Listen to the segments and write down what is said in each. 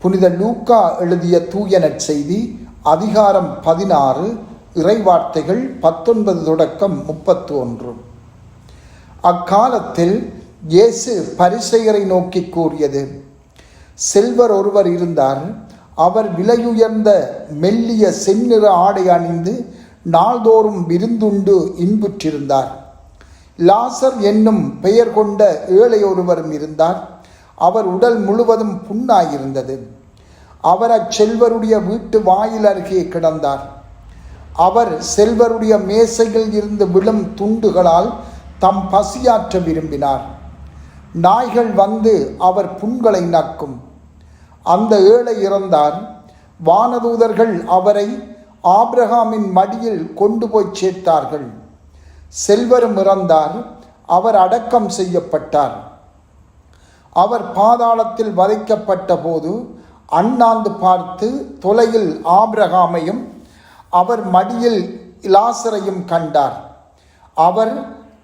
புனித லூக்கா எழுதிய தூய நற்செய்தி அதிகாரம் 16 இறைவார்த்தைகள் 19 தொடக்கம் 31. அக்காலத்தில் இயேசு பரிசேயரை நோக்கி கூறியது: செல்வர் ஒருவர் இருந்தார். அவர் விலையுயர்ந்த மெல்லிய செந்நிற ஆடை அணிந்து நாள்தோறும் விருந்துண்டு இன்புற்றிருந்தார். லாசர் என்னும் பெயர் கொண்ட ஏழை ஒருவரும் இருந்தார். அவர் உடல் முழுவதும் புண்ணாயிருந்தது. அவர் அச்செல்வருடைய வீட்டு வாயில் அருகே கிடந்தார். அவர் செல்வருடைய மேசையில் இருந்து விழும் துண்டுகளால் தம் பசியாற்ற விரும்பினார். நாய்கள் வந்து அவர் புண்களை நக்கும். அந்த ஏழை இறந்தார். வானதூதர்கள் அவரை ஆபிரகாமின் மடியில் கொண்டு போய் சேர்த்தார்கள். செல்வரும் இறந்தார். அவர் அடக்கம் செய்யப்பட்டார். அவர் பாதாளத்தில் வதைக்கப்பட்ட போது அண்ணாந்து பார்த்து தொலையில் ஆபிரகாமையும் அவர் மடியில் லாசரையும் கண்டார். அவர்,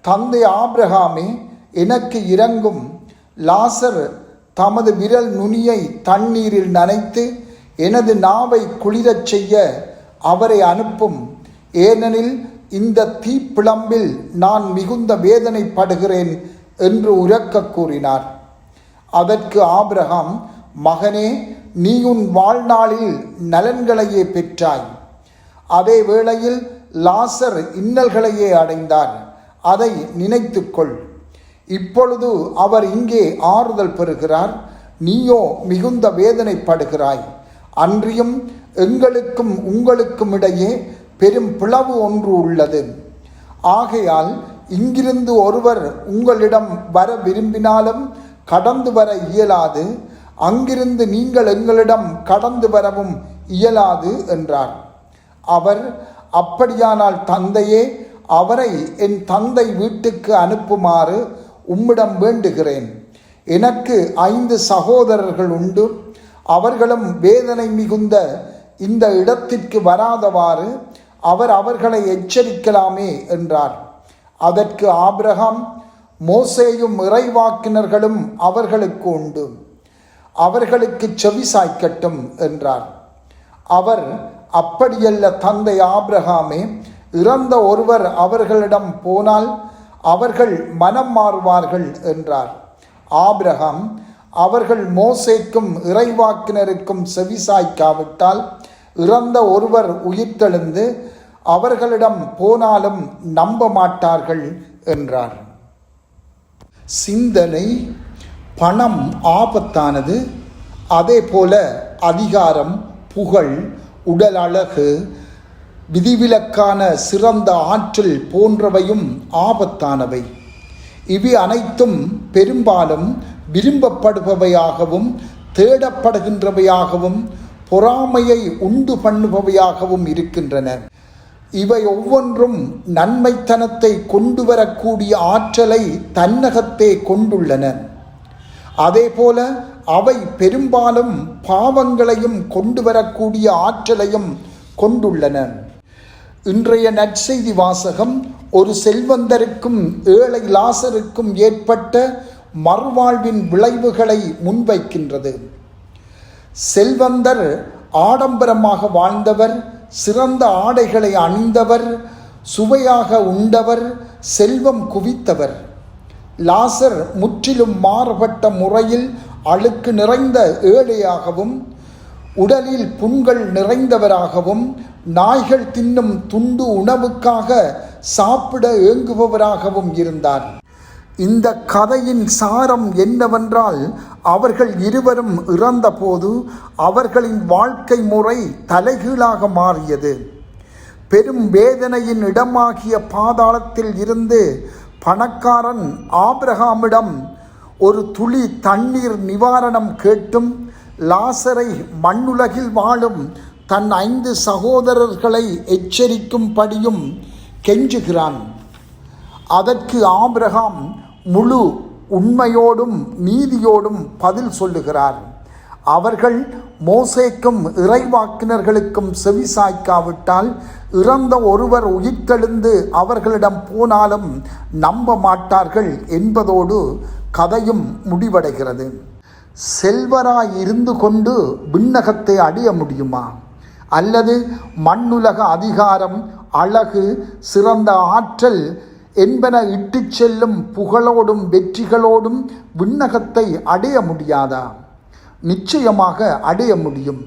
தந்தை ஆபிரகாமே, எனக்கு இரங்கும். லாசர் தமது விரல் நுனியை தண்ணீரில் நனைத்து எனது நாவை குளிரச் செய்ய அவரை அனுப்பும். ஏனெனில் இந்த தீப்பிழம்பில் நான் மிகுந்த வேதனைப்படுகிறேன் என்று உரக்க கூறினார். அதற்கு ஆபிரகாம், மகனே, நீ உன் வாழ்நாளில் நலன்களையே பெற்றாய். அதே வேளையில் லாசர் இன்னல்களையே அடைந்தார். அதை நினைத்துக்கொள். இப்பொழுது அவர் இங்கே ஆறுதல் பெறுகிறார், நீயோ மிகுந்த வேதனைப்படுகிறாய். அன்றியும் எங்களுக்கும் உங்களுக்கும் இடையே பெரும் பிளவு ஒன்று உள்ளது. ஆகையால் இங்கிருந்து ஒருவர் உங்களிடம் வர விரும்பினாலும் கடந்து வர இயலாது, அங்கிருந்து நீங்கள் எங்களிடம் கடந்து வரவும் இயலாது என்றார். அவர், அப்படியானால் தந்தையே, அவரை என் தந்தை வீட்டுக்கு அனுப்புமாறு உம்மிடம் வேண்டுகிறேன். எனக்கு 5 சகோதரர்கள் உண்டு. அவர்களும் வேதனை மிகுந்த இந்த இடத்திற்கு வராதவாறு அவர் அவர்களை எச்சரிக்கலாமே என்றார். அதற்கு ஆபிரகாம், மோசேயும் இறைவாக்கினர்களும் அவர்களுக்கு உண்டு, அவர்களுக்கு செவி சாய்க்கட்டும் என்றார். அவர், அப்படியல்ல தந்தை ஆபிரகாமே, இறந்த ஒருவர் அவர்களிடம் போனால் அவர்கள் மனம் மாறுவார்கள் என்றார். ஆபிரகாம், அவர்கள் மோசேக்கும் இறைவாக்கினருக்கும் செவி சாய்க்காவிட்டால் இறந்த ஒருவர் உயிர்த்தெழுந்து அவர்களிடம் போனாலும் நம்ப மாட்டார்கள் என்றார். சிந்தனை: பணம் ஆபத்தானது. அதே போல அதிகாரம், புகழ், உடல் அழகு, விதிவிலக்கான சிறந்த ஆற்றல் போன்றவையும் ஆபத்தானவை. இவை அனைத்தும் பெரும்பாலும் விரும்பப்படுபவையாகவும் தேடப்படுகின்றவையாகவும் பொறாமையை உண்டு பண்ணுபவையாகவும் இருக்கின்றன. இவை ஒவ்வொன்றும் நன்மைத்தனத்தை கொண்டு வரக்கூடிய ஆற்றலை தன்னகத்தே கொண்டுள்ளன. அதேபோல அவை பெரும்பாலும் பாவங்களையும் கொண்டு வரக்கூடிய ஆற்றலையும் கொண்டுள்ளன. இன்றைய நற்செய்தி வாசகம் ஒரு செல்வந்தருக்கும் ஏழை லாசருக்கும் ஏற்பட்ட மறுவாழ்வின் விளைவுகளை முன்வைக்கின்றது. செல்வந்தர் ஆடம்பரமாக வாழ்ந்தவர், சிறந்த ஆடைகளை அணிந்தவர், சுவையாக உண்டவர், செல்வம் குவித்தவர். லாசர் முற்றிலும் மாறுபட்ட முறையில் அழுக்கு நிறைந்த ஏழையாகவும் உடலில் புண்கள் நிறைந்தவராகவும் நாய்கள் தின்னும் துண்டு உணவுக்காக சாப்பிட ஏங்குபவராகவும் இருந்தார். இந்த கதையின் சாரம் என்னவென்றால், அவர்கள் இருவரும் இறந்தபோது அவர்களின் வாழ்க்கை முறை தலைகீழாக மாறியது. பெரும் வேதனையின் இடமாகிய பாதாளத்தில் இருந்து பணக்காரன் ஆபிரகாமிடம் ஒரு துளி தண்ணீர் நிவாரணம் கேட்டும் லாசரை மண்ணுலகில் வாழும் தன் 5 சகோதரர்களை எச்சரிக்கும்படியும் கெஞ்சுகிறான். அதற்கு ஆபிரகாம் முழு உண்மையோடும் நீதியோடும் பதில் சொல்லுகிறார். அவர்கள் மோசேக்கும் இறைவாக்கினர்களுக்கும் செவி சாய்க்காவிட்டால் இறந்த ஒருவர் உயிர்த்தெழுந்து அவர்களிடம் போனாலும் நம்ப மாட்டார்கள் என்பதோடு கதையும் முடிவடைகிறது. செல்வராய் இருந்து கொண்டு விண்ணகத்தை அடைய முடியுமா? அல்லது மண்ணுலக அதிகாரம், அழகு, சிறந்த ஆற்றல் என்பன இட்டுச் செல்லும் புகழோடும் வெற்றிகளோடும் விண்ணகத்தை அடைய முடியாதா? நிச்சயமாக அடைய முடியும்.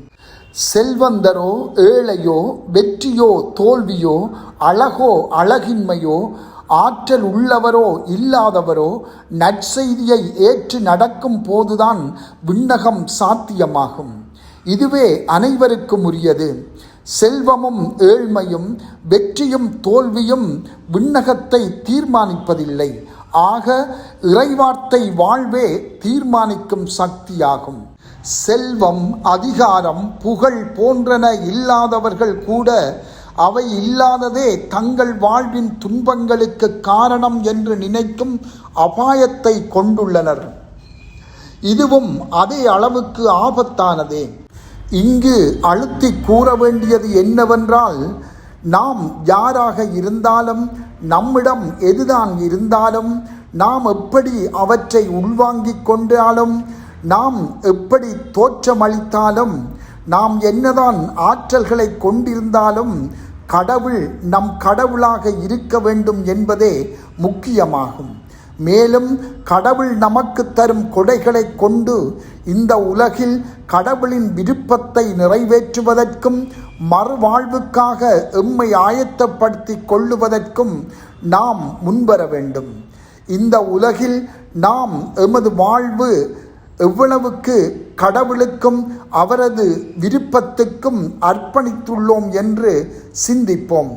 செல்வந்தரோ ஏழையோ, வெற்றியோ தோல்வியோ, அழகோ அழகின்மையோ, ஆற்றல் உள்ளவரோ இல்லாதவரோ நற்செய்தியை ஏற்று நடக்கும் போதுதான் விண்ணகம் சாத்தியமாகும். இதுவே அனைவருக்கும் உரியது. செல்வமும் ஏழ்மையும், வெற்றியும் தோல்வியும் விண்ணகத்தை தீர்மானிப்பதில்லை. ஆக இறைவார்த்தை வாழ்வே தீர்மானிக்கும் சக்தியாகும். செல்வம், அதிகாரம், புகழ் போன்றன இல்லாதவர்கள் கூட அவை இல்லாததே தங்கள் வாழ்வின் துன்பங்களுக்கு காரணம் என்று நினைக்கும் அபாயத்தை கொண்டுள்ளனர். இதுவும் அதே அளவுக்கு ஆபத்தானதே. இங்கு அழுத்தி கூற வேண்டியது என்னவென்றால், நாம் யாராக இருந்தாலும், நம்மிடம் எதுதான் இருந்தாலும், நாம் எப்படி அவற்றை உள்வாங்கிக் கொண்டாலும், நாம் எப்படி தோற்றமளித்தாலும், நாம் என்னதான் ஆற்றல்களை கொண்டிருந்தாலும் கடவுள் நம் கடவுளாக இருக்க வேண்டும் என்பதே முக்கியமாகும். மேலும் கடவுள் நமக்கு தரும் கொடைகளை கொண்டு இந்த உலகில் கடவுளின் விருப்பத்தை நிறைவேற்றுவதற்கும் மறுவாழ்வுக்காக எம்மை ஆயத்தப்படுத்தி கொள்ளுவதற்கும் நாம் முன்வர வேண்டும். இந்த உலகில் நாம் எமது வாழ்வு எவ்வளவுக்கு கடவுளுக்கும் அவரது விருப்பத்துக்கும் அர்ப்பணித்துள்ளோம் என்று சிந்திப்போம்.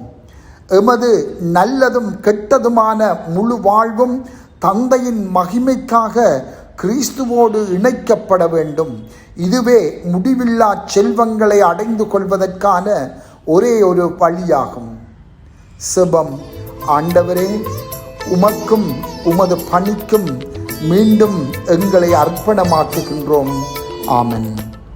எமது நல்லதும் கெட்டதுமான முழு வாழ்வும் தந்தையின் மகிமைக்காக கிறிஸ்துவோடு இணைக்கப்பட வேண்டும். இதுவே முடிவில்லா செல்வங்களை அடைந்து கொள்வதற்கான ஒரே ஒரு வழியாகும். செபம். ஆண்டவரே, உமக்கும் உமது பணிக்கும் மீண்டும் எங்களை அர்ப்பணமாக்குகின்றோம். ஆமென்.